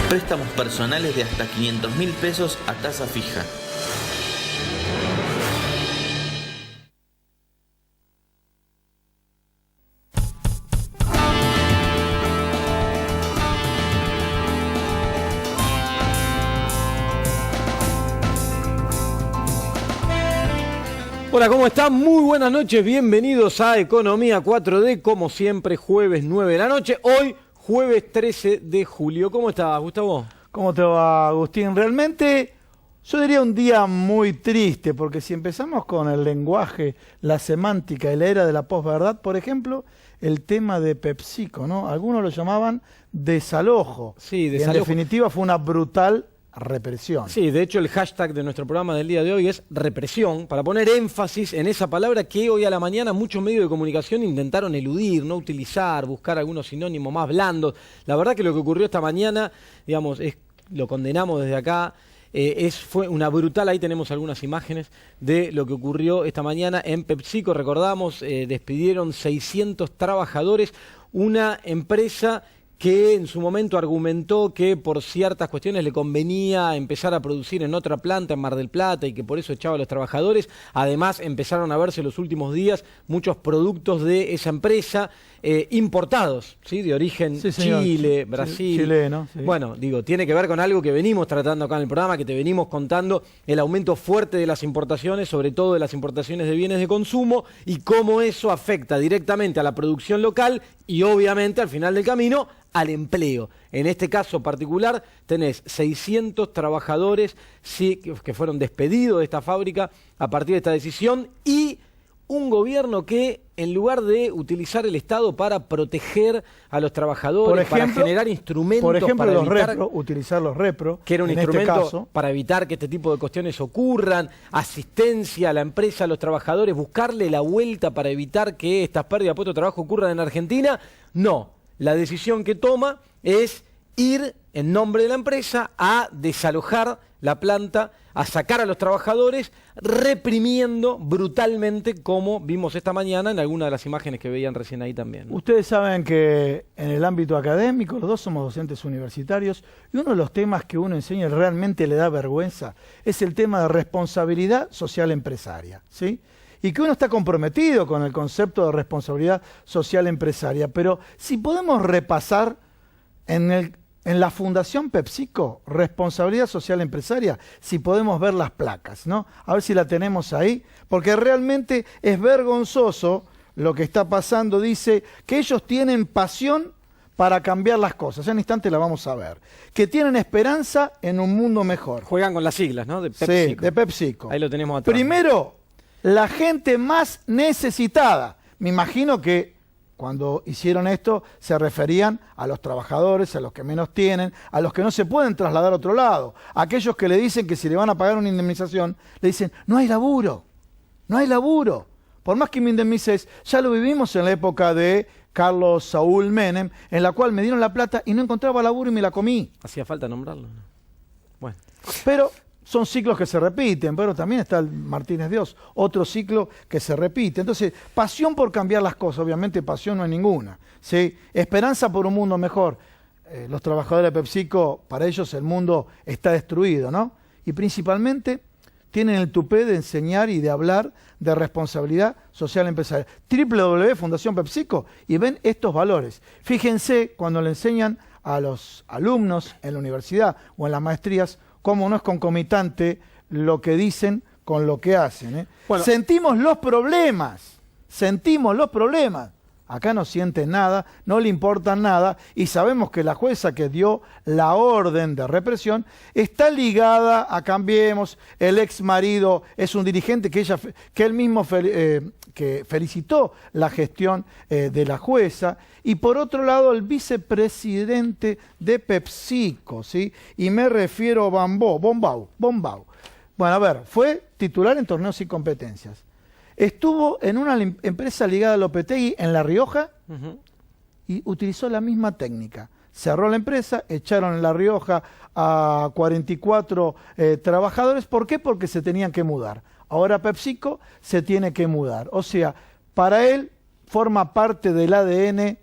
Préstamos personales de hasta 500.000 pesos a tasa fija. Hola, ¿cómo están? Muy buenas noches, bienvenidos a Economía 4D, como siempre, jueves 9 de la noche, hoy jueves 13 de julio. ¿Cómo estás, Gustavo? ¿Cómo te va, Agustín? Realmente, yo diría un día muy triste, porque si empezamos con el lenguaje, la semántica y la era de la posverdad, por ejemplo, el tema de PepsiCo, ¿no? Algunos lo llamaban desalojo. Sí, desalojo. En definitiva fue una brutal represión. Sí, de hecho el hashtag de nuestro programa del día de hoy es represión, para poner énfasis en esa palabra que hoy a la mañana muchos medios de comunicación intentaron eludir, no utilizar, buscar algunos sinónimos más blandos. La verdad que lo que ocurrió esta mañana, digamos, lo condenamos desde acá, fue una brutal, ahí tenemos algunas imágenes de lo que ocurrió esta mañana en PepsiCo. Recordamos, despidieron 600 trabajadores, una empresa que en su momento argumentó que por ciertas cuestiones le convenía empezar a producir en otra planta en Mar del Plata y que por eso echaba a los trabajadores. Además, empezaron a verse los últimos días muchos productos de esa empresa importados, ¿sí? De origen Chile, Brasil. Chileno, sí. Bueno, digo, tiene que ver con algo que venimos tratando acá en el programa, que te venimos contando, el aumento fuerte de las importaciones, sobre todo de las importaciones de bienes de consumo, y cómo eso afecta directamente a la producción local y obviamente al final del camino al empleo. En este caso particular tenés 600 trabajadores que fueron despedidos de esta fábrica a partir de esta decisión, y un gobierno que, en lugar de utilizar el Estado para proteger a los trabajadores, para generar instrumentos, por ejemplo, para evitar, utilizar los repro, que era un en instrumento este caso, para evitar que este tipo de cuestiones ocurran, asistencia a la empresa, a los trabajadores, buscarle la vuelta para evitar que estas pérdidas de puestos de trabajo ocurran en Argentina. No, la decisión que toma es ir en nombre de la empresa a desalojar la planta, a sacar a los trabajadores, reprimiendo brutalmente, como vimos esta mañana en algunas de las imágenes que veían recién ahí también, ¿no? Ustedes saben que en el ámbito académico, los dos somos docentes universitarios, y uno de los temas que uno enseña y realmente le da vergüenza es el tema de responsabilidad social empresaria, ¿sí? Y que uno está comprometido con el concepto de responsabilidad social empresaria, pero si podemos repasar en la Fundación PepsiCo, responsabilidad social empresaria, si podemos ver las placas, ¿no? A ver si la tenemos ahí, porque realmente es vergonzoso lo que está pasando. Dice que ellos tienen pasión para cambiar las cosas, en un instante la vamos a ver, que tienen esperanza en un mundo mejor. Juegan con las siglas, ¿no? De PepsiCo. Sí, de PepsiCo. Ahí lo tenemos atrás. Primero, la gente más necesitada. Me imagino que cuando hicieron esto se referían a los trabajadores, a los que menos tienen, a los que no se pueden trasladar a otro lado. Aquellos que le dicen que si le van a pagar una indemnización, le dicen, no hay laburo, no hay laburo. Por más que me indemnices, ya lo vivimos en la época de Carlos Saúl Menem, en la cual me dieron la plata y no encontraba laburo y me la comí. Hacía falta nombrarlo, ¿no? Bueno. Pero son ciclos que se repiten, pero también está el Martínez Dios, otro ciclo que se repite. Entonces, pasión por cambiar las cosas, obviamente pasión no hay ninguna, ¿sí? Esperanza por un mundo mejor. Los trabajadores de PepsiCo, para ellos el mundo está destruido, ¿no? Y principalmente tienen el tupé de enseñar y de hablar de responsabilidad social empresarial. Fundación PepsiCo, y ven estos valores. Fíjense cuando le enseñan a los alumnos en la universidad o en las maestrías, cómo no es concomitante lo que dicen con lo que hacen, ¿eh? Bueno, sentimos los problemas. Acá no sienten nada, no le importan nada, y sabemos que la jueza que dio la orden de represión está ligada a Cambiemos. El ex marido es un dirigente que él mismo que felicitó la gestión de la jueza. Y por otro lado, el vicepresidente de PepsiCo, ¿sí? Y me refiero a Bombau. Bueno, a ver, fue titular en torneos y competencias. Estuvo en una empresa ligada a Lopetegui en La Rioja y utilizó la misma técnica. Cerró la empresa, echaron en La Rioja a 44 trabajadores. ¿Por qué? Porque se tenían que mudar. Ahora PepsiCo se tiene que mudar. O sea, para él forma parte del ADN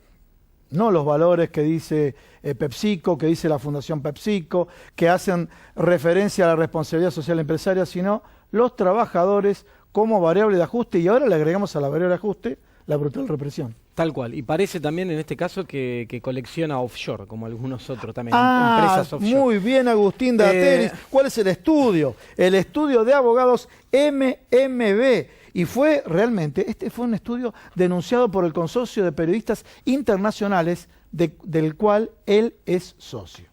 no los valores que dice PepsiCo, que dice la Fundación PepsiCo, que hacen referencia a la responsabilidad social empresaria, sino los trabajadores como variable de ajuste, y ahora le agregamos a la variable de ajuste la brutal represión. Tal cual. Y parece también en este caso que colecciona offshore, como algunos otros también, empresas offshore. Muy bien, Agustín Dateris. ¿Cuál es el estudio? El estudio de abogados MMB. Y fue realmente, este fue un estudio denunciado por el Consorcio de Periodistas Internacionales, del cual él es socio.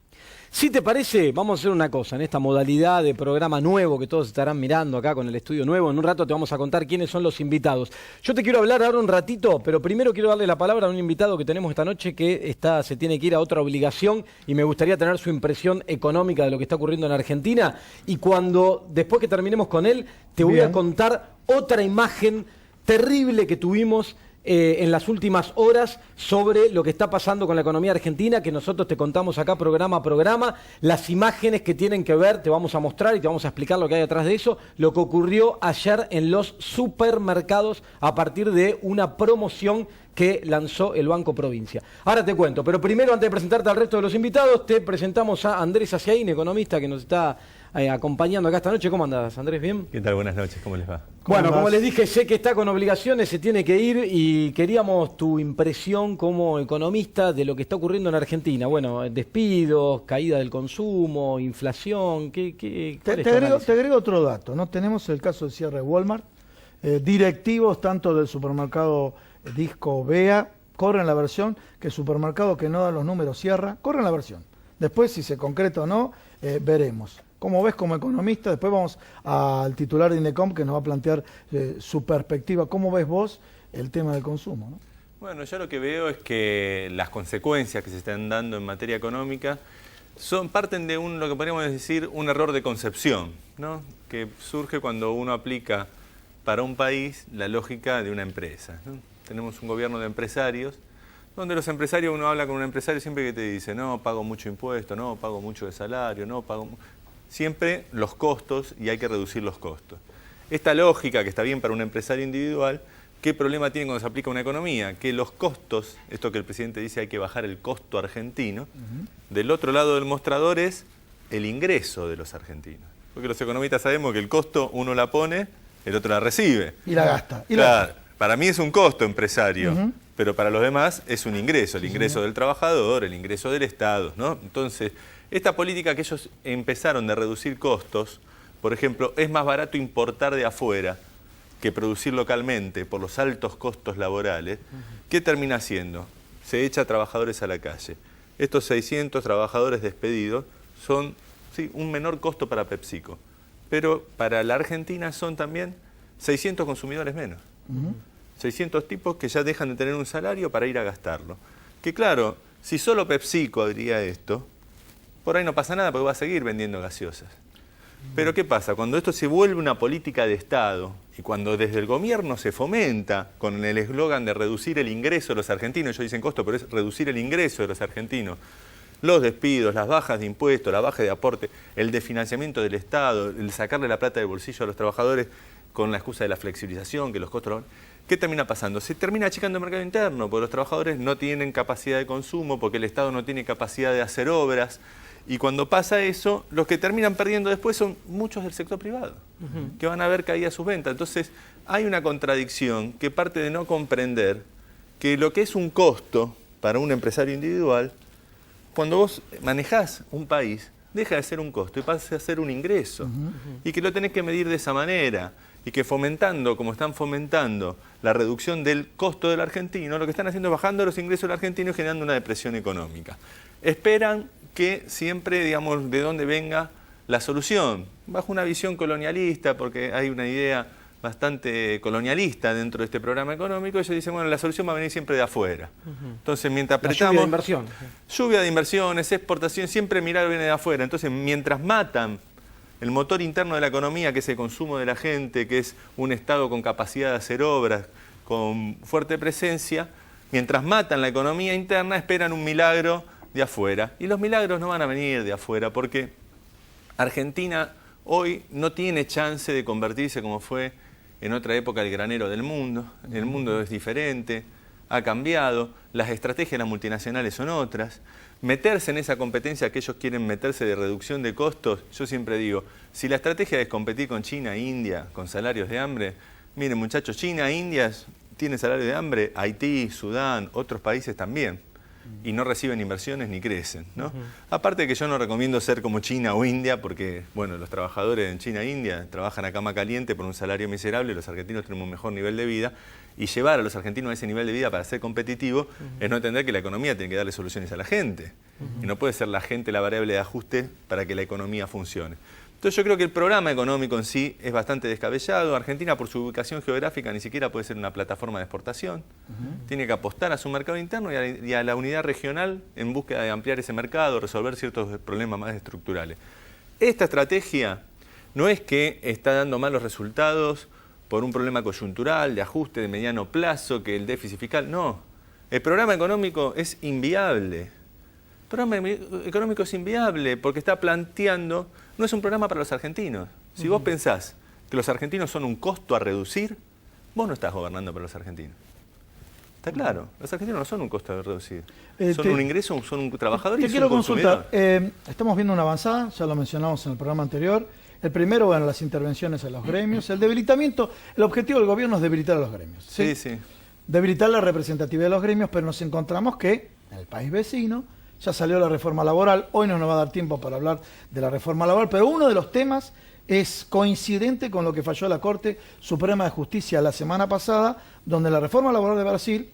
Si te parece, vamos a hacer una cosa, en esta modalidad de programa nuevo que todos estarán mirando acá con el estudio nuevo, en un rato te vamos a contar quiénes son los invitados. Yo te quiero hablar ahora un ratito, pero primero quiero darle la palabra a un invitado que tenemos esta noche que se tiene que ir a otra obligación y me gustaría tener su impresión económica de lo que está ocurriendo en Argentina. Y después que terminemos con él, te voy a contar otra imagen terrible que tuvimos en las últimas horas sobre lo que está pasando con la economía argentina, que nosotros te contamos acá programa a programa, las imágenes que tienen que ver, te vamos a mostrar y te vamos a explicar lo que hay detrás de eso, lo que ocurrió ayer en los supermercados a partir de una promoción que lanzó el Banco Provincia. Ahora te cuento, pero primero, antes de presentarte al resto de los invitados, te presentamos a Andrés Aciaín, economista que nos está acompañando acá esta noche. ¿Cómo andás, Andrés? ¿Bien? ¿Qué tal? Buenas noches, ¿cómo les va? Bueno, como les dije, sé que está con obligaciones, se tiene que ir y queríamos tu impresión como economista de lo que está ocurriendo en Argentina. Bueno, despidos, caída del consumo, inflación, te agrego otro dato, ¿no? Tenemos el caso de cierre de Walmart, directivos tanto del supermercado Disco Bea, corren la versión que el supermercado que no da los números cierra, corren la versión. Después, si se concreta o no, veremos. ¿Cómo ves como economista? Después vamos al titular de INDECOM que nos va a plantear su perspectiva. ¿Cómo ves vos el tema del consumo, ¿no? Bueno, yo lo que veo es que las consecuencias que se están dando en materia económica parten de lo que podríamos decir un error de concepción, ¿no? Que surge cuando uno aplica para un país la lógica de una empresa, ¿no? Tenemos un gobierno de empresarios, donde los empresarios, uno habla con un empresario siempre que te dice, no, pago mucho impuesto, no, pago mucho de salario, no, pago... Siempre los costos y hay que reducir los costos. Esta lógica, que está bien para un empresario individual, ¿qué problema tiene cuando se aplica a una economía? Que los costos, esto que el presidente dice hay que bajar el costo argentino, del otro lado del mostrador es el ingreso de los argentinos. Porque los economistas sabemos que el costo uno la pone, el otro la recibe. Y la gasta. Claro, para mí es un costo empresario, pero para los demás es un ingreso, el ingreso del trabajador, el ingreso del Estado, ¿no? Entonces, esta política que ellos empezaron de reducir costos, por ejemplo, es más barato importar de afuera que producir localmente por los altos costos laborales. ¿Qué termina haciendo? Se echa trabajadores a la calle. Estos 600 trabajadores despedidos son un menor costo para PepsiCo, pero para la Argentina son también 600 consumidores menos. 600 tipos que ya dejan de tener un salario para ir a gastarlo. Que claro, si solo PepsiCo diría esto, por ahí no pasa nada porque va a seguir vendiendo gaseosas. Pero ¿qué pasa? Cuando esto se vuelve una política de Estado y cuando desde el gobierno se fomenta con el eslogan de reducir el ingreso de los argentinos, ellos dicen costo, pero es reducir el ingreso de los argentinos, los despidos, las bajas de impuestos, la baja de aporte, el desfinanciamiento del Estado, el sacarle la plata del bolsillo a los trabajadores con la excusa de la flexibilización, que los costos... ¿Qué termina pasando? Se termina achicando el mercado interno, porque los trabajadores no tienen capacidad de consumo, porque el Estado no tiene capacidad de hacer obras. Y cuando pasa eso, los que terminan perdiendo después son muchos del sector privado, que van a ver caídas sus ventas. Entonces, hay una contradicción que parte de no comprender que lo que es un costo para un empresario individual, cuando vos manejás un país, deja de ser un costo y pasa a ser un ingreso. Y que lo tenés que medir de esa manera. Y que fomentando, como están fomentando, la reducción del costo del argentino, lo que están haciendo es bajando los ingresos del argentino y generando una depresión económica. Esperan que siempre, digamos, de dónde venga la solución, bajo una visión colonialista, porque hay una idea bastante colonialista dentro de este programa económico, ellos dicen, bueno, la solución va a venir siempre de afuera. Entonces, mientras apretamos... lluvia de inversión. Lluvia de inversiones, exportación, siempre mirar viene de afuera. Entonces, mientras matan el motor interno de la economía, que es el consumo de la gente, que es un Estado con capacidad de hacer obras, con fuerte presencia, mientras matan la economía interna, esperan un milagro de afuera. Y los milagros no van a venir de afuera, porque Argentina hoy no tiene chance de convertirse como fue en otra época el granero del mundo. El mundo es diferente. ha cambiado, las estrategias de las multinacionales son otras. Meterse en esa competencia que ellos quieren meterse de reducción de costos, yo siempre digo, si la estrategia es competir con China e India con salarios de hambre, miren muchachos, China e India tienen salario de hambre, Haití, Sudán, otros países también, y no reciben inversiones ni crecen, ¿no? Aparte de que yo no recomiendo ser como China o India, porque bueno, los trabajadores en China e India trabajan a cama caliente por un salario miserable, los argentinos tenemos un mejor nivel de vida, y llevar a los argentinos a ese nivel de vida para ser competitivo es no entender que la economía tiene que darle soluciones a la gente, y no puede ser la gente la variable de ajuste para que la economía funcione. Entonces yo creo que el programa económico en sí es bastante descabellado. Argentina, por su ubicación geográfica, ni siquiera puede ser una plataforma de exportación. Tiene que apostar a su mercado interno y a la unidad regional en búsqueda de ampliar ese mercado, resolver ciertos problemas más estructurales. Esta estrategia no es que está dando malos resultados por un problema coyuntural, de ajuste de mediano plazo, que el déficit fiscal. No, el programa económico es inviable. El programa económico es inviable porque está planteando, no es un programa para los argentinos. Si vos pensás que los argentinos son un costo a reducir, vos no estás gobernando para los argentinos. Está claro, los argentinos no son un costo a reducir. Son un ingreso, son un trabajador y te son quiero un consumidor. consultar, estamos viendo una avanzada, ya lo mencionamos en el programa anterior. El primero, bueno, las intervenciones en los gremios, el debilitamiento, el objetivo del gobierno es debilitar a los gremios. Sí, sí. Debilitar la representatividad de los gremios, pero nos encontramos que en el país vecino ya salió la reforma laboral. Hoy no nos va a dar tiempo para hablar de la reforma laboral, pero uno de los temas es coincidente con lo que falló la Corte Suprema de Justicia la semana pasada, donde la reforma laboral de Brasil,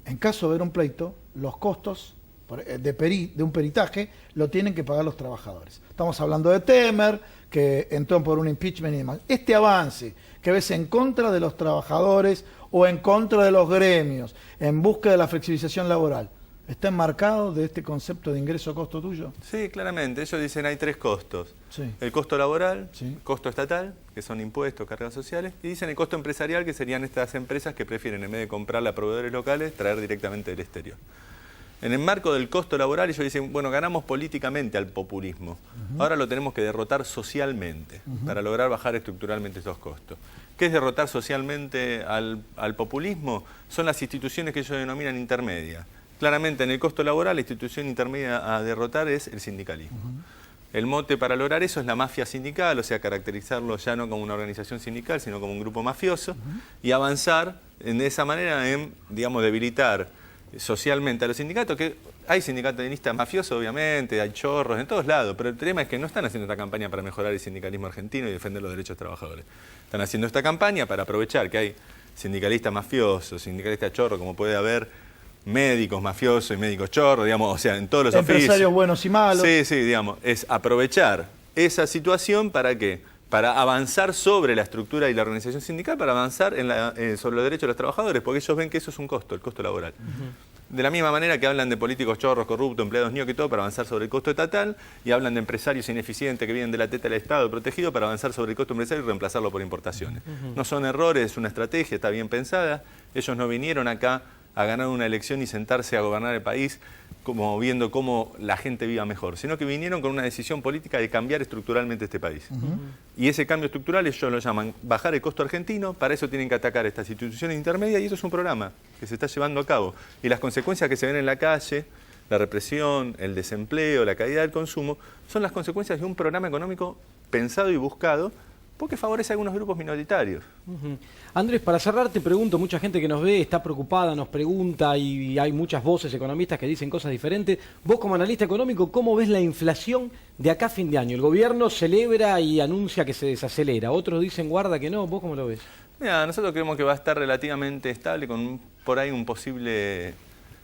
en caso de haber un pleito, los costos de un peritaje lo tienen que pagar los trabajadores. Estamos hablando de Temer, que entró por un impeachment y demás. Este avance que ves en contra de los trabajadores o en contra de los gremios, en busca de la flexibilización laboral, ¿está enmarcado de este concepto de ingreso-costo tuyo? Sí, claramente. Ellos dicen hay tres costos. Sí. El costo laboral, Sí. costo estatal, que son impuestos, cargas sociales, y dicen el costo empresarial, que serían estas empresas que prefieren, en vez de comprarle a proveedores locales, traer directamente del exterior. En el marco del costo laboral, ellos dicen, bueno, ganamos políticamente al populismo. Ahora lo tenemos que derrotar socialmente para lograr bajar estructuralmente estos costos. ¿Qué es derrotar socialmente al populismo? Son las instituciones que ellos denominan intermedias. Claramente, en el costo laboral, la institución intermedia a derrotar es el sindicalismo. El mote para lograr eso es la mafia sindical, o sea, caracterizarlo ya no como una organización sindical, sino como un grupo mafioso, y avanzar de esa manera en, digamos, debilitar socialmente a los sindicatos, que hay sindicalistas mafiosos, obviamente, hay chorros en todos lados, pero el tema es que no están haciendo esta campaña para mejorar el sindicalismo argentino y defender los derechos de los trabajadores. Están haciendo esta campaña para aprovechar que hay sindicalistas mafiosos, sindicalistas chorros, como puede haber médicos mafiosos y médicos chorros, digamos, o sea, en todos los Empresarios oficios. buenos y malos. Sí, sí, digamos, es aprovechar esa situación ¿para qué? Para avanzar sobre la estructura y la organización sindical, para avanzar sobre los derechos de los trabajadores, porque ellos ven que eso es un costo, el costo laboral. De la misma manera que hablan de políticos chorros, corruptos, empleados ñoquis y todo, para avanzar sobre el costo estatal, y hablan de empresarios ineficientes que vienen de la teta del Estado protegido para avanzar sobre el costo empresario y reemplazarlo por importaciones. No son errores, es una estrategia, está bien pensada. Ellos no vinieron acá a ganar una elección y sentarse a gobernar el país como viendo cómo la gente viva mejor, sino que vinieron con una decisión política de cambiar estructuralmente este país. Y ese cambio estructural ellos lo llaman bajar el costo argentino, para eso tienen que atacar estas instituciones intermedias y eso es un programa que se está llevando a cabo. Y las consecuencias que se ven en la calle, la represión, el desempleo, la caída del consumo, son las consecuencias de un programa económico pensado y buscado porque favorece a algunos grupos minoritarios. Andrés, para cerrar te pregunto, mucha gente que nos ve está preocupada, nos pregunta y hay muchas voces economistas que dicen cosas diferentes. Vos como analista económico, ¿cómo ves la inflación de acá a fin de año? El gobierno celebra y anuncia que se desacelera, otros dicen guarda que no, ¿vos cómo lo ves? Mira, nosotros creemos que va a estar relativamente estable con por ahí un posible,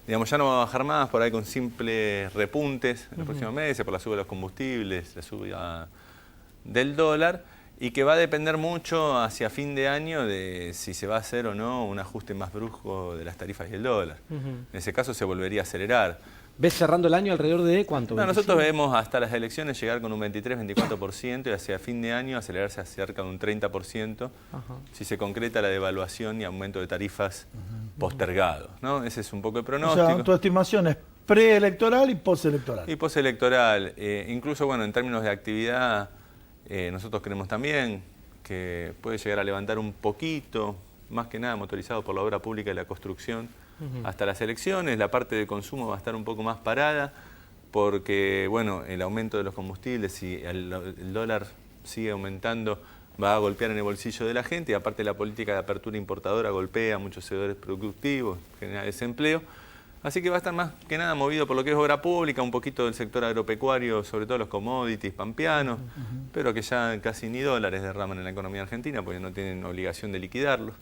digamos, ya no va a bajar más, por ahí con simples repuntes en los próximos meses por la suba de los combustibles, la subida del dólar. Y que va a depender mucho hacia fin de año de si se va a hacer o no un ajuste más brusco de las tarifas y el dólar. En ese caso se volvería a acelerar. ¿Ves cerrando el año alrededor de cuánto? No, nosotros vemos hasta las elecciones llegar con un 23-24% y hacia fin de año acelerarse a cerca de un 30% si se concreta la devaluación y aumento de tarifas postergados, ¿no? Ese es un poco el pronóstico. O sea, tu estimación es preelectoral y postelectoral. Y postelectoral. Incluso, bueno, en términos de actividad, nosotros creemos también que puede llegar a levantar un poquito, más que nada motorizado por la obra pública y la construcción, hasta las elecciones. La parte de consumo va a estar un poco más parada porque, bueno, el aumento de los combustibles y el dólar sigue aumentando, va a golpear en el bolsillo de la gente, y aparte la política de apertura importadora golpea a muchos sectores productivos, genera desempleo. Así que va a estar más que nada movido por lo que es obra pública, un poquito del sector agropecuario, sobre todo los commodities pampeanos, pero que ya casi ni dólares derraman en la economía argentina porque no tienen obligación de liquidarlos.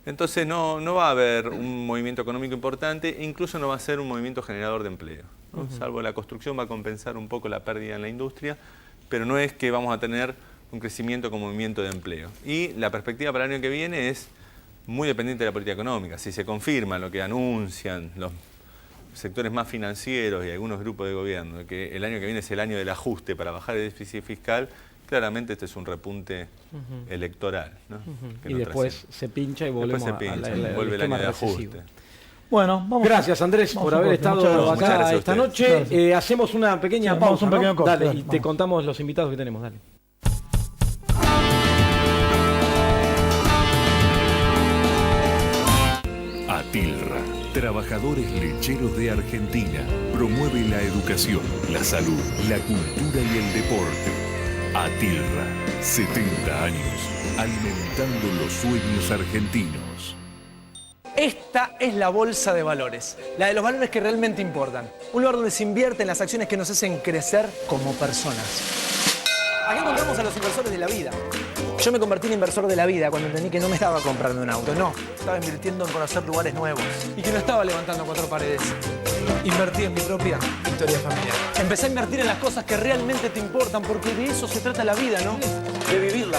Entonces no va a haber un movimiento económico importante e incluso no va a ser un movimiento generador de empleo, ¿no? Salvo la construcción va a compensar un poco la pérdida en la industria, pero no es que vamos a tener un crecimiento con movimiento de empleo. Y la perspectiva para el año que viene es muy dependiente de la política económica. Si se confirma lo que anuncian los sectores más financieros y algunos grupos de gobierno, que el año que viene es el año del ajuste para bajar el déficit fiscal, claramente este es un repunte electoral, ¿no? Y después se pincha y volvemos vuelve el año de recesivo. ajuste. Bueno, vamos. Gracias, Andrés, por haber estado Muchas acá gracias a esta ustedes. noche. Hacemos una pequeña Sí, vamos pausa, a un pequeño ¿no? corte, Dale, dale, y te vamos. contamos los invitados que tenemos, dale. Atilra, Trabajadores Lecheros de Argentina, promueve la educación, la salud, la cultura y el deporte. Atilra, 70 años, alimentando los sueños argentinos. Esta es la bolsa de valores, la de los valores que realmente importan. Un lugar donde se invierte en las acciones que nos hacen crecer como personas. Aquí encontramos a los inversores de la vida. Yo me convertí en inversor de la vida cuando entendí que no me estaba comprando un auto, no. Estaba invirtiendo en conocer lugares nuevos y que no estaba levantando 4 paredes. Invertí en mi propia historia familiar. Empecé a invertir en las cosas que realmente te importan, porque de eso se trata la vida, ¿no? De vivirla.